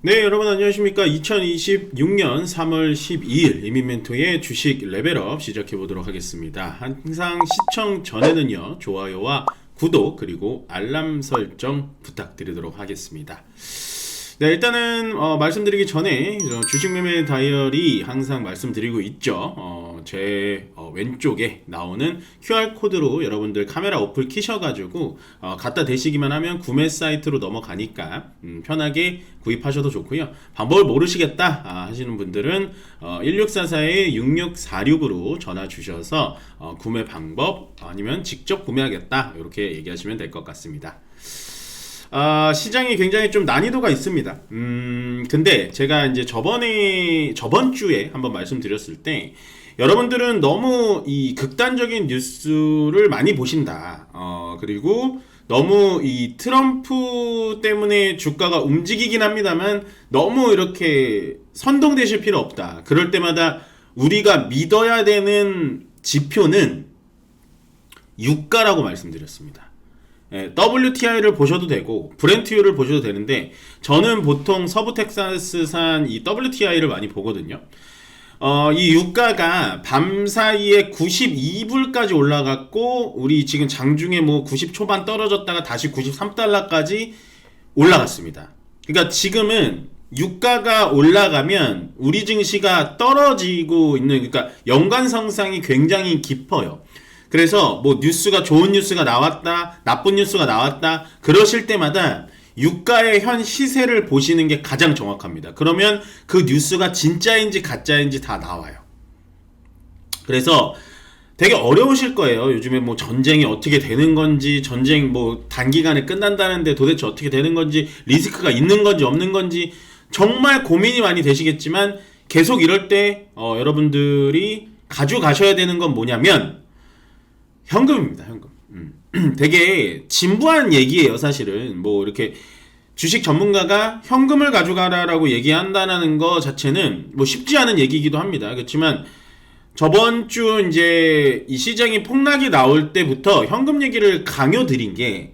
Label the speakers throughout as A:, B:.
A: 네, 여러분 안녕하십니까. 2026년 3월 12일 이민멘토의 주식 레벨업 시작해 보도록 하겠습니다. 항상 시청 전에는요, 좋아요와 구독 그리고 알람 설정 부탁드리도록 하겠습니다. 네, 일단은 말씀드리기 전에 주식 매매 다이어리 항상 말씀드리고 있죠. 제 왼쪽에 나오는 QR코드로 여러분들 카메라 어플 키셔가지고 갖다 대시기만 하면 구매 사이트로 넘어가니까 편하게 구입하셔도 좋고요. 방법을 모르시겠다 하시는 분들은 1644-6646으로 전화 주셔서 구매 방법 아니면 직접 구매하겠다 이렇게 얘기하시면 될 것 같습니다. 시장이 굉장히 좀 난이도가 있습니다. 근데 제가 이제 저번 주에 한번 말씀드렸을 때 여러분들은 너무 이 극단적인 뉴스를 많이 보신다. 그리고 너무 이 트럼프 때문에 주가가 움직이긴 합니다만 너무 이렇게 선동되실 필요 없다. 그럴 때마다 우리가 믿어야 되는 지표는 유가라고 말씀드렸습니다. WTI를 보셔도 되고 브렌트유를 보셔도 되는데 저는 보통 서부 텍사스산 이 WTI를 많이 보거든요. 이 유가가 밤 사이에 92불까지 올라갔고 우리 지금 장중에 뭐 90 초반 떨어졌다가 다시 93달러까지 올라갔습니다. 그러니까 지금은 유가가 올라가면 우리 증시가 떨어지고 있는, 그러니까 연관성상이 굉장히 깊어요. 그래서 뭐 뉴스가 좋은 뉴스가 나왔다, 나쁜 뉴스가 나왔다 그러실 때마다 유가의 현 시세를 보시는 게 가장 정확합니다. 그러면 그 뉴스가 진짜인지 가짜인지 다 나와요. 그래서 되게 어려우실 거예요. 요즘에 뭐 전쟁이 어떻게 되는 건지, 전쟁 뭐 단기간에 끝난다는데 도대체 어떻게 되는 건지, 리스크가 있는 건지 없는 건지 정말 고민이 많이 되시겠지만 계속 이럴 때 여러분들이 가져가셔야 되는 건 뭐냐면 현금입니다. 현금. 되게 진부한 얘기예요. 사실은 뭐 이렇게 주식 전문가가 현금을 가져가라라고 얘기한다는 거 자체는 뭐 쉽지 않은 얘기이기도 합니다. 그렇지만 저번 주 이제 이 시장이 폭락이 나올 때부터 현금 얘기를 강요드린 게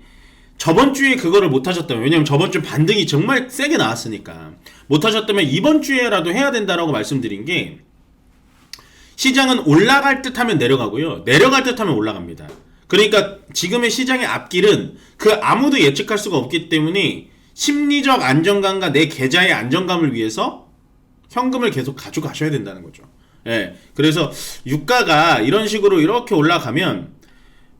A: 저번 주에 그거를 못 하셨다면, 왜냐면 저번 주 반등이 정말 세게 나왔으니까 못 하셨다면 이번 주에라도 해야 된다라고 말씀드린 게, 시장은 올라갈 듯 하면 내려가고요, 내려갈 듯 하면 올라갑니다. 그러니까 지금의 시장의 앞길은 그 아무도 예측할 수가 없기 때문에 심리적 안정감과 내 계좌의 안정감을 위해서 현금을 계속 가져가셔야 된다는 거죠. 예. 그래서 유가가 이런 식으로 이렇게 올라가면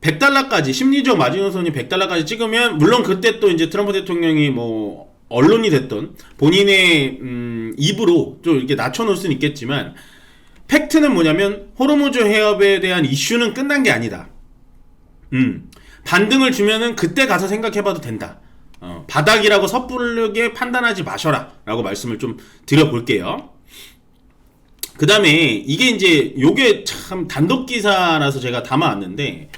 A: 100달러까지, 심리적 마지노선이 100달러까지 찍으면, 물론 그때 또 이제 트럼프 대통령이 뭐 언론이 됐던 본인의 입으로 좀 이렇게 낮춰놓을 수는 있겠지만, 팩트는 뭐냐면 호르무즈 해협에 대한 이슈는 끝난 게 아니다. 반등을 주면은 그때 가서 생각해봐도 된다. 바닥이라고 섣부르게 판단하지 마셔라 라고 말씀을 좀 드려볼게요. 그 다음에 이게 이제 요게 참 단독기사라서 제가 담아왔는데,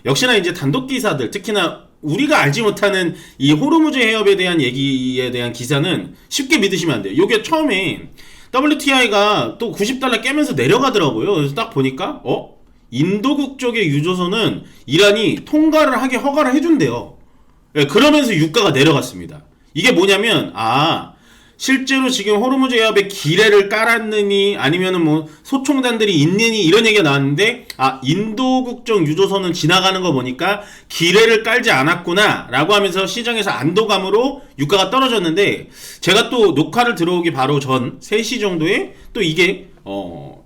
A: 역시나 이제 단독기사들, 특히나 우리가 알지 못하는 이 호르무즈 해협에 대한 얘기에 대한 기사는 쉽게 믿으시면 안 돼요. 요게 처음에 WTI가 또 90달러 깨면서 내려가더라고요. 그래서 딱 보니까 인도국 쪽의 유조선은 이란이 통과를 하게 허가를 해준대요. 네, 그러면서 유가가 내려갔습니다. 이게 뭐냐면 실제로 지금 호르무즈 해협에 기뢰를 깔았느니 아니면은 뭐 소총단들이 있느니 이런 얘기가 나왔는데, 인도국 쪽 유조선은 지나가는 거 보니까 기뢰를 깔지 않았구나 라고 하면서 시장에서 안도감으로 유가가 떨어졌는데, 제가 또 녹화를 들어오기 바로 전 3시 정도에 또 이게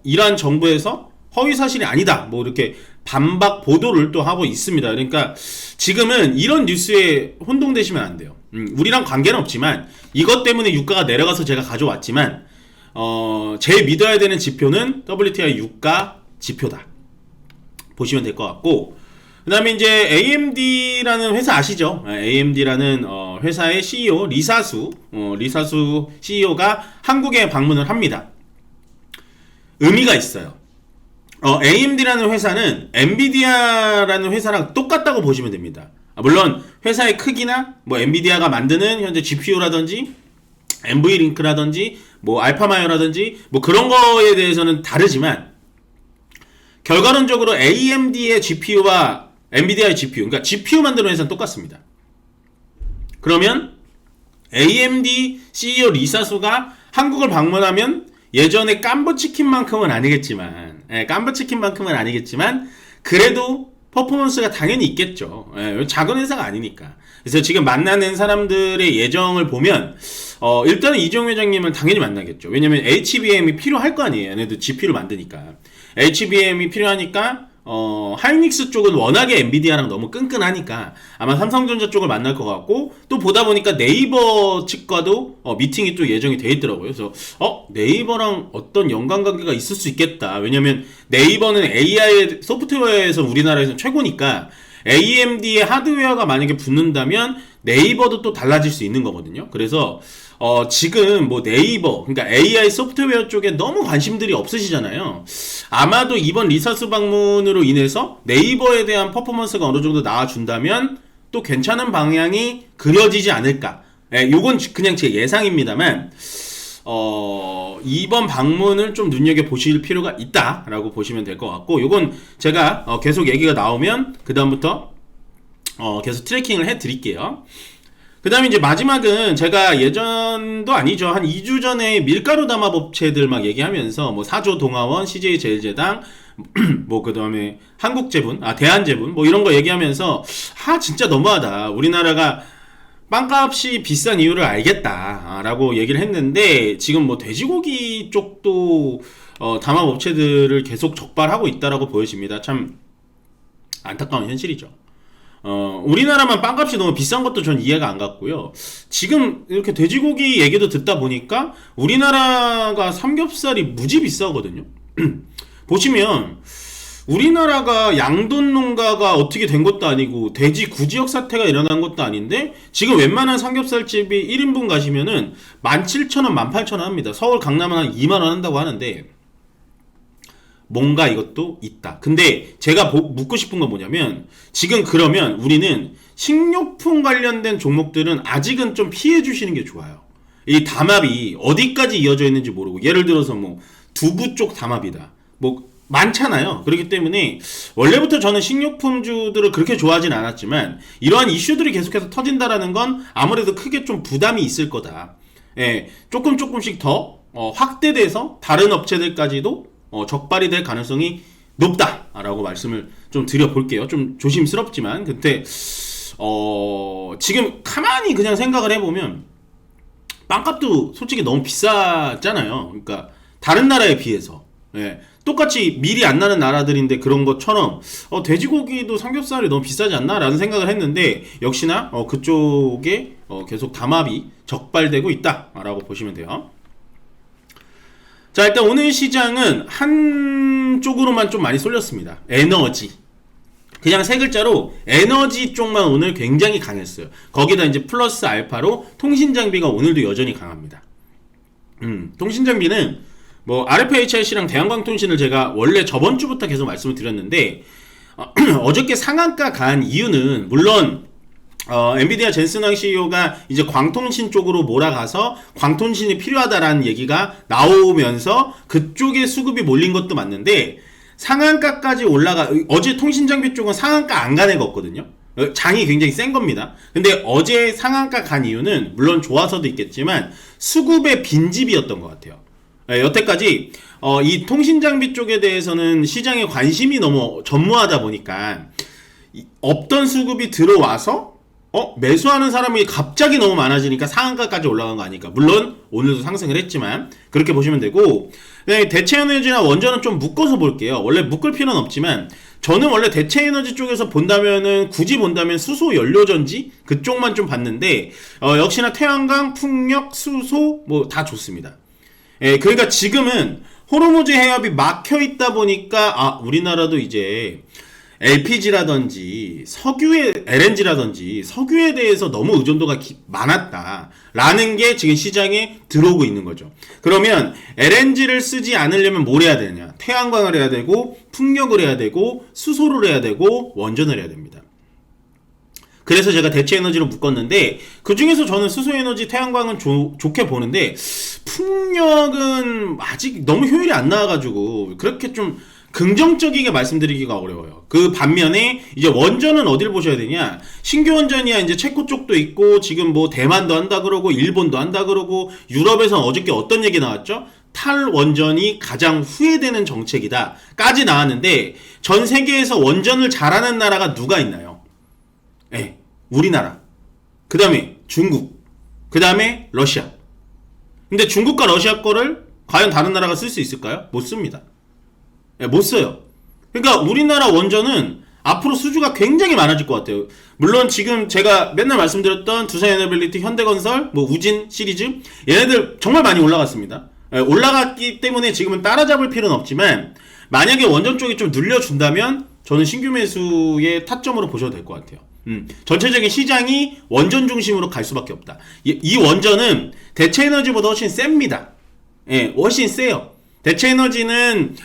A: 이란 정부에서 허위사실이 아니다 뭐 이렇게 반박 보도를 또 하고 있습니다. 그러니까 지금은 이런 뉴스에 혼동되시면 안 돼요. 우리랑 관계는 없지만 이것 때문에 유가가 내려가서 제가 가져왔지만 제일 믿어야 되는 지표는 WTI 유가 지표다 보시면 될 것 같고, 그 다음에 이제 AMD라는 회사 아시죠? AMD라는 회사의 CEO 리사수 CEO가 한국에 방문을 합니다. 의미가 있어요. AMD라는 회사는 엔비디아라는 회사랑 똑같다고 보시면 됩니다. 물론 회사의 크기나 뭐 엔비디아가 만드는 현재 GPU라든지 NV링크라든지 뭐 알파마이어라든지 뭐 그런 거에 대해서는 다르지만, 결과론적으로 AMD의 GPU와 엔비디아의 GPU, 그러니까 GPU 만드는 회사는 똑같습니다. 그러면 AMD CEO 리사수가 한국을 방문하면 예전에 깜부치킨만큼은 아니겠지만, 깜부치킨만큼은 아니겠지만 그래도 퍼포먼스가 당연히 있겠죠. 작은 회사가 아니니까. 그래서 지금 만나는 사람들의 예정을 보면 일단은 이재용 회장님을 당연히 만나겠죠. 왜냐면 HBM이 필요할 거 아니에요. 얘네도 GPU를 만드니까. HBM이 필요하니까 하이닉스 쪽은 워낙에 엔비디아랑 너무 끈끈하니까 아마 삼성전자 쪽을 만날 것 같고, 또 보다 보니까 네이버 측과도 미팅이 또 예정이 돼 있더라고요. 그래서 네이버랑 어떤 연관관계가 있을 수 있겠다. 왜냐면 네이버는 AI 소프트웨어에서 우리나라에서 최고니까 AMD의 하드웨어가 만약에 붙는다면 네이버도 또 달라질 수 있는 거거든요. 그래서 지금 뭐 네이버, 그러니까 AI 소프트웨어 쪽에 너무 관심들이 없으시잖아요. 아마도 이번 리사스 방문으로 인해서 네이버에 대한 퍼포먼스가 어느 정도 나와준다면 또 괜찮은 방향이 그려지지 않을까. 요건 그냥 제 예상입니다만, 이번 방문을 좀 눈여겨보실 필요가 있다라고 보시면 될 것 같고, 요건 제가 계속 얘기가 나오면 그다음부터 계속 트래킹을 해드릴게요. 그 다음에 이제 마지막은 제가 예전도 아니죠. 한 2주 전에 밀가루 담합 업체들 막 얘기하면서 뭐 사조 동아원, CJ제일제당, 뭐 그 다음에 한국제분, 대한제분, 뭐 이런 거 얘기하면서 진짜 너무하다. 우리나라가 빵값이 비싼 이유를 알겠다라고 얘기를 했는데, 지금 뭐 돼지고기 쪽도 담합 업체들을 계속 적발하고 있다라고 보여집니다. 참 안타까운 현실이죠. 우리나라만 빵값이 너무 비싼 것도 전 이해가 안 갔고요. 지금 이렇게 돼지고기 얘기도 듣다 보니까 우리나라가 삼겹살이 무지 비싸거든요. 보시면 우리나라가 양돈 농가가 어떻게 된 것도 아니고 돼지 구지역 사태가 일어난 것도 아닌데, 지금 웬만한 삼겹살집이 1인분 가시면은 17,000원, 18,000원 합니다. 서울 강남은 한 2만원 한다고 하는데 뭔가 이것도 있다. 근데 제가 묻고 싶은 건 뭐냐면, 지금 그러면 우리는 식료품 관련된 종목들은 아직은 좀 피해 주시는 게 좋아요. 이 담합이 어디까지 이어져 있는지 모르고, 예를 들어서 뭐 두부 쪽 담합이다, 뭐 많잖아요. 그렇기 때문에 원래부터 저는 식료품주들을 그렇게 좋아하진 않았지만 이러한 이슈들이 계속해서 터진다라는 건 아무래도 크게 좀 부담이 있을 거다. 조금씩 더 확대돼서 다른 업체들까지도 적발이 될 가능성이 높다라고 말씀을 좀 드려볼게요. 좀 조심스럽지만, 근데 지금 가만히 그냥 생각을 해보면 빵값도 솔직히 너무 비싸잖아요. 그러니까 다른 나라에 비해서 똑같이 밀이 안 나는 나라들인데 그런 것처럼 돼지고기도 삼겹살이 너무 비싸지 않나? 라는 생각을 했는데, 역시나 그쪽에 계속 담합이 적발되고 있다라고 보시면 돼요. 자, 일단 오늘 시장은 한쪽으로만 좀 많이 쏠렸습니다. 에너지. 그냥 세 글자로 에너지 쪽만 오늘 굉장히 강했어요. 거기다 이제 플러스 알파로 통신장비가 오늘도 여전히 강합니다. 통신장비는 뭐 RFHIC랑 대한광통신을 제가 원래 저번 주부터 계속 말씀을 드렸는데, 어저께 상한가 간 이유는 물론 엔비디아 젠슨왕 CEO가 이제 광통신 쪽으로 몰아가서 광통신이 필요하다라는 얘기가 나오면서 그쪽에 수급이 몰린 것도 맞는데, 상한가까지 어제 통신장비 쪽은 상한가 안 간 애가 없거든요. 장이 굉장히 센 겁니다. 근데 어제 상한가 간 이유는 물론 좋아서도 있겠지만 수급의 빈집이었던 것 같아요. 여태까지 이 통신장비 쪽에 대해서는 시장에 관심이 너무 전무하다 보니까 없던 수급이 들어와서 매수하는 사람이 갑자기 너무 많아지니까 상한가까지 올라간 거 아닐까. 물론 오늘도 상승을 했지만 그렇게 보시면 되고, 대체에너지나 원전은 좀 묶어서 볼게요. 원래 묶을 필요는 없지만 저는 원래 대체에너지 쪽에서 본다면은, 굳이 본다면 수소 연료전지 그쪽만 좀 봤는데, 역시나 태양광, 풍력, 수소 뭐 다 좋습니다. 그러니까 지금은 호르무즈 해협이 막혀 있다 보니까 우리나라도 이제 LPG라든지 LNG라든지 석유에 대해서 너무 의존도가 많았다라는 게 지금 시장에 들어오고 있는 거죠. 그러면 LNG를 쓰지 않으려면 뭘 해야 되냐? 태양광을 해야 되고, 풍력을 해야 되고, 수소를 해야 되고, 원전을 해야 됩니다. 그래서 제가 대체 에너지로 묶었는데, 그 중에서 저는 수소에너지, 태양광은 좋게 보는데, 풍력은 아직 너무 효율이 안 나와가지고 그렇게 좀 긍정적이게 말씀드리기가 어려워요. 그 반면에 이제 원전은 어딜 보셔야 되냐? 신규 원전이야 이제 체코 쪽도 있고 지금 뭐 대만도 한다 그러고 일본도 한다 그러고 유럽에서는 어저께 어떤 얘기 나왔죠? 탈원전이 가장 후회되는 정책이다까지 나왔는데 전 세계에서 원전을 잘하는 나라가 누가 있나요? 네, 우리나라. 그 다음에 중국. 그 다음에 러시아. 근데 중국과 러시아 거를 과연 다른 나라가 쓸 수 있을까요? 못 씁니다. 네, 못 써요. 그러니까 우리나라 원전은 앞으로 수주가 굉장히 많아질 것 같아요. 물론 지금 제가 맨날 말씀드렸던 두산에너빌리티, 현대건설, 뭐 우진 시리즈 얘네들 정말 많이 올라갔습니다. 올라갔기 때문에 지금은 따라잡을 필요는 없지만 만약에 원전 쪽이 좀 늘려준다면 저는 신규 매수의 타점으로 보셔도 될 것 같아요. 전체적인 시장이 원전 중심으로 갈 수밖에 없다. 이 원전은 대체에너지보다 훨씬 셉니다. 예, 훨씬 세요. 대체에너지는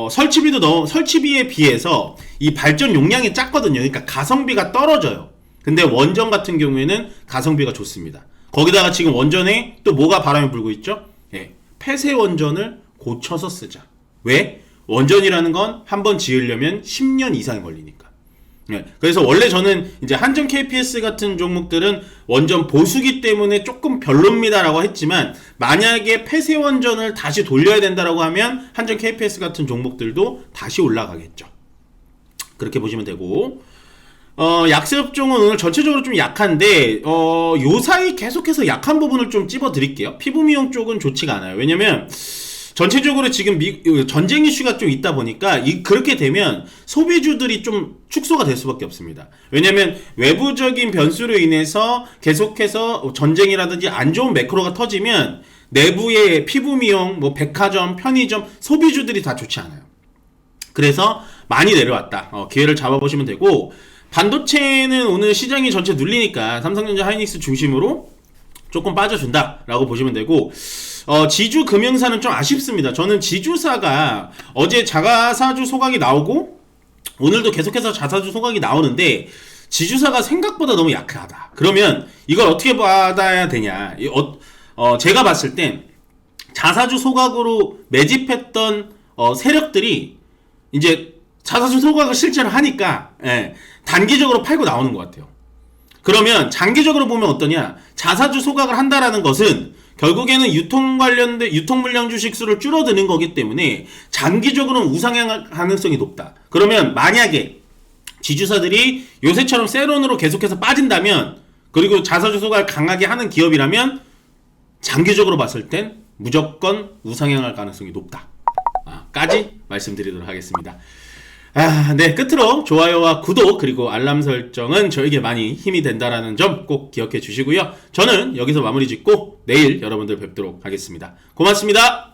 A: 설치비에 비해서 이 발전 용량이 작거든요. 그러니까 가성비가 떨어져요. 근데 원전 같은 경우에는 가성비가 좋습니다. 거기다가 지금 원전에 또 뭐가 바람이 불고 있죠? 예, 폐쇄 원전을 고쳐서 쓰자. 왜? 원전이라는 건 한 번 지으려면 10년 이상이 걸리니까. 예, 그래서 원래 저는 이제 한전 KPS 같은 종목들은 원전 보수기 때문에 조금 별로입니다라고 했지만 만약에 폐쇄 원전을 다시 돌려야 된다라고 하면 한전 KPS 같은 종목들도 다시 올라가겠죠. 그렇게 보시면 되고 약세 업종은 오늘 전체적으로 좀 약한데 요 사이 계속해서 약한 부분을 좀 찝어 드릴게요. 피부 미용 쪽은 좋지가 않아요. 왜냐면 전체적으로 지금 전쟁 이슈가 좀 있다 보니까 그렇게 되면 소비주들이 좀 축소가 될 수밖에 없습니다. 왜냐면 외부적인 변수로 인해서 계속해서 전쟁이라든지 안 좋은 매크로가 터지면 내부의 피부 미용, 뭐 백화점, 편의점 소비주들이 다 좋지 않아요. 그래서 많이 내려왔다. 기회를 잡아보시면 되고 반도체는 오늘 시장이 전체 눌리니까 삼성전자, 하이닉스 중심으로 조금 빠져준다라고 보시면 되고 지주 금융사는 좀 아쉽습니다. 저는 지주사가 어제 자사주 소각이 나오고 오늘도 계속해서 자사주 소각이 나오는데 지주사가 생각보다 너무 약하다. 그러면 이걸 어떻게 받아야 되냐? 제가 봤을 땐 자사주 소각으로 매집했던 세력들이 이제 자사주 소각을 실제로 하니까 단기적으로 팔고 나오는 것 같아요. 그러면 장기적으로 보면 어떠냐? 자사주 소각을 한다라는 것은 결국에는 유통 관련된 유통 물량 주식 수를 줄어드는 거기 때문에 장기적으로는 우상향 가능성이 높다. 그러면 만약에 지주사들이 요새처럼 세론으로 계속해서 빠진다면 그리고 자사주 소각을 강하게 하는 기업이라면 장기적으로 봤을 땐 무조건 우상향할 가능성이 높다. 까지 말씀드리도록 하겠습니다. 네, 끝으로 좋아요와 구독 그리고 알람 설정은 저에게 많이 힘이 된다라는 점 꼭 기억해 주시고요. 저는 여기서 마무리 짓고 내일 여러분들 뵙도록 하겠습니다. 고맙습니다.